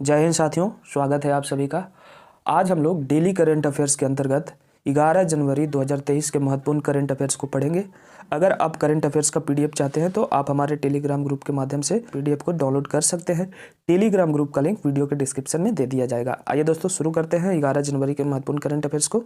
जय हिंद साथियों, स्वागत है आप सभी का। आज हम लोग डेली करंट अफेयर्स के अंतर्गत 11 जनवरी 2023 के महत्वपूर्ण करंट अफेयर्स को पढ़ेंगे। अगर आप करंट अफेयर्स का पीडीएफ चाहते हैं तो आप हमारे टेलीग्राम ग्रुप के माध्यम से पीडीएफ को डाउनलोड कर सकते हैं। टेलीग्राम ग्रुप का लिंक वीडियो के डिस्क्रिप्शन में दे दिया जाएगा। आइए दोस्तों, शुरू करते हैं 11 जनवरी के महत्वपूर्ण करंट अफेयर्स को।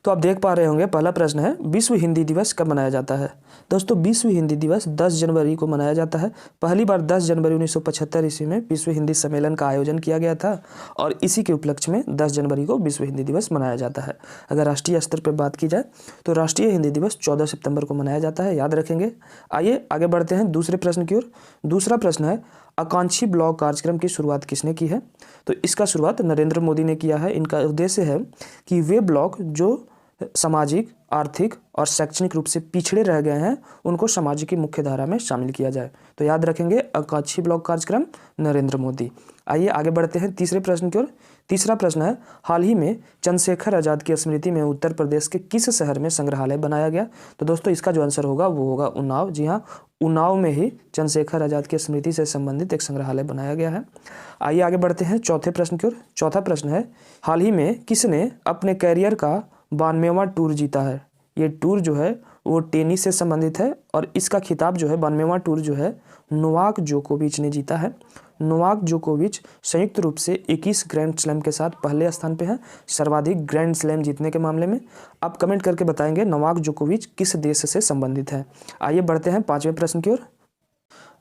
तो आप देख पा रहे होंगे, पहला प्रश्न है, विश्व हिंदी दिवस कब मनाया जाता है। दोस्तों, विश्व हिंदी दिवस 10 जनवरी को मनाया जाता है। पहली बार 10 जनवरी 1975 ईस्वी में विश्व हिंदी सम्मेलन का आयोजन किया गया था और इसी के उपलक्ष्य में 10 जनवरी को विश्व हिंदी दिवस मनाया जाता है। अगर राष्ट्रीय स्तर पर बात की जाए तो राष्ट्रीय हिंदी दिवस 14 सितंबर को मनाया जाता है, याद रखेंगे। आइए आगे बढ़ते हैं दूसरे प्रश्न की ओर। दूसरा प्रश्न है, आकांक्षी ब्लॉक कार्यक्रम की शुरुआत किसने की है। तो इसका शुरुआत नरेंद्र मोदी ने किया है। इनका उद्देश्य है कि वे ब्लॉक जो सामाजिक, आर्थिक और शैक्षणिक रूप से पिछड़े रह गए हैं उनको समाज की मुख्य धारा में शामिल किया जाए। तो याद रखेंगे, आकांक्षी ब्लॉक कार्यक्रम नरेंद्र मोदी। आइए आगे बढ़ते हैं तीसरे प्रश्न की ओर। तीसरा प्रश्न है, हाल ही में चंद्रशेखर आजाद की स्मृति में उत्तर प्रदेश के किस शहर में संग्रहालय बनाया गया। तो दोस्तों, इसका जो आंसर होगा वो होगा उन्नाव। जी हाँ, उन्नाव में ही चंद्रशेखर आजाद की स्मृति से संबंधित एक संग्रहालय बनाया गया है। आइए आगे बढ़ते हैं चौथे प्रश्न की ओर। चौथा प्रश्न है, हाल ही में किसने अपने कैरियर का 92वां टूर जीता है। ये टूर जो है वो टेनिस से संबंधित है और इसका खिताब जो है 92वां टूर जो है नोवाक जोकोविच ने जीता है। नोवाक जोकोविच संयुक्त रूप से 21 ग्रैंड स्लैम के साथ पहले स्थान पे हैं सर्वाधिक ग्रैंड स्लैम जीतने के मामले में। आप कमेंट करके बताएंगे नोवाक जोकोविच किस देश से संबंधित है। आइए बढ़ते हैं पांचवें प्रश्न की ओर।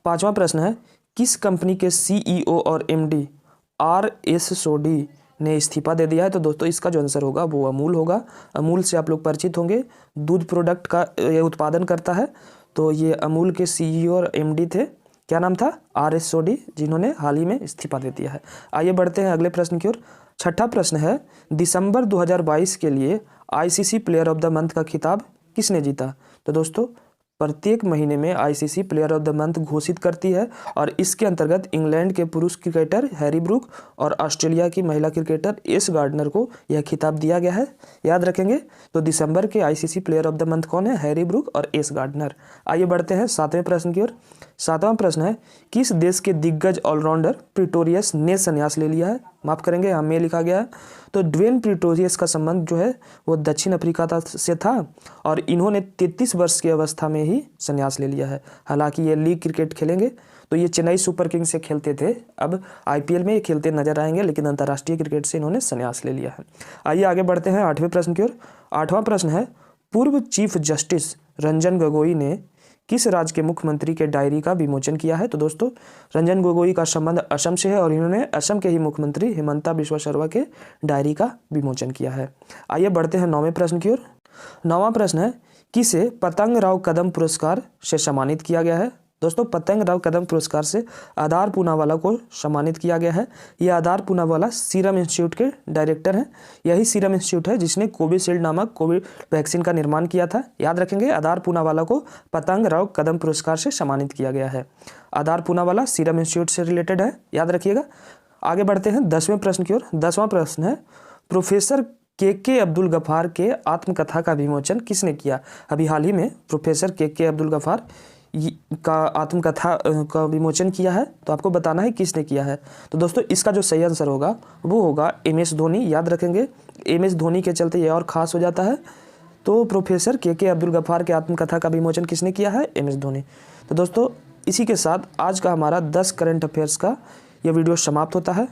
पांचवा प्रश्न है, किस कंपनी के सीईओ और एमडी RS सोडी ने इस्तीफा दे दिया है। तो दोस्तों, इसका जो आंसर होगा वो अमूल होगा। अमूल से आप लोग परिचित होंगे, दूध प्रोडक्ट का ये उत्पादन करता है। तो ये अमूल के सीईओ और एमडी थे, क्या नाम था, RS सोडी, जिन्होंने हाल ही में इस्तीफा दे दिया है। आइए बढ़ते हैं अगले प्रश्न की ओर। छठा प्रश्न है, दिसंबर 2022 के लिए ICC player of the month का खिताब किसने जीता। तो दोस्तों, प्रत्येक महीने में ICC player of the month घोषित करती है और इसके अंतर्गत इंग्लैंड के पुरुष क्रिकेटर हैरी ब्रूक और ऑस्ट्रेलिया की महिला क्रिकेटर एस गार्डनर को यह खिताब दिया गया है, याद रखेंगे। तो दिसंबर के ICC player of the month कौन है, हैरी ब्रूक और एस गार्डनर। आइए बढ़ते हैं सातवें प्रश्न की ओर। सातवां प्रश्न है, किस देश के दिग्गज ऑलराउंडर प्रिटोरियस ने संन्यास ले लिया है। माफ करेंगे, हमें लिखा गया है। तो ड्वेन प्रिटोरियस का संबंध जो है वो दक्षिण अफ्रीका से था और इन्होंने 33 वर्ष की अवस्था में ही संन्यास ले लिया है। हालांकि ये लीग क्रिकेट खेलेंगे, तो ये चेन्नई सुपर किंग्स से खेलते थे, अब IPL में ये खेलते नजर आएंगे, लेकिन अंतर्राष्ट्रीय क्रिकेट से इन्होंने संन्यास ले लिया है। आइए आगे बढ़ते हैं आठवें प्रश्न की ओर। आठवां प्रश्न है, पूर्व चीफ जस्टिस रंजन गोगोई ने किस राज्य के मुख्यमंत्री के डायरी का विमोचन किया है। तो दोस्तों, रंजन गोगोई का संबंध असम से है और इन्होंने असम के ही मुख्यमंत्री हिमंता बिस्वा शर्मा के डायरी का विमोचन किया है। आइए बढ़ते हैं नौवें प्रश्न की ओर। नौवां प्रश्न है, किसे पतंग राव कदम पुरस्कार से सम्मानित किया गया है। दोस्तों, पतंग राव कदम पुरस्कार से आधार पूनावाला को सम्मानित किया गया है। यह आधार पूनावाला सीरम इंस्टीट्यूट के डायरेक्टर हैं। यही सीरम इंस्टीट्यूट है जिसने कोविशील्ड नामक कोविड वैक्सीन का निर्माण किया था, याद रखेंगे। आधार पूनावाला को पतंग राव कदम पुरस्कार से सम्मानित किया गया है। आधार पूनावाला सीरम इंस्टीट्यूट से रिलेटेड है, याद रखिएगा। आगे बढ़ते हैं 10वें प्रश्न की ओर। 10वां प्रश्न है, प्रोफेसर के अब्दुल गफ्फार के आत्मकथा का विमोचन किसने किया। अभी हाल ही में प्रोफेसर के अब्दुल गफ्फार का आत्मकथा का विमोचन किया है, तो आपको बताना है किसने किया है। तो दोस्तों, इसका जो सही आंसर होगा वो होगा MS धोनी, याद रखेंगे। MS धोनी के चलते ये और खास हो जाता है। तो प्रोफेसर के अब्दुल गफ्फार के आत्मकथा का विमोचन किसने किया है, MS धोनी। तो दोस्तों, इसी के साथ आज का हमारा 10 करंट अफेयर्स का ये वीडियो समाप्त होता है।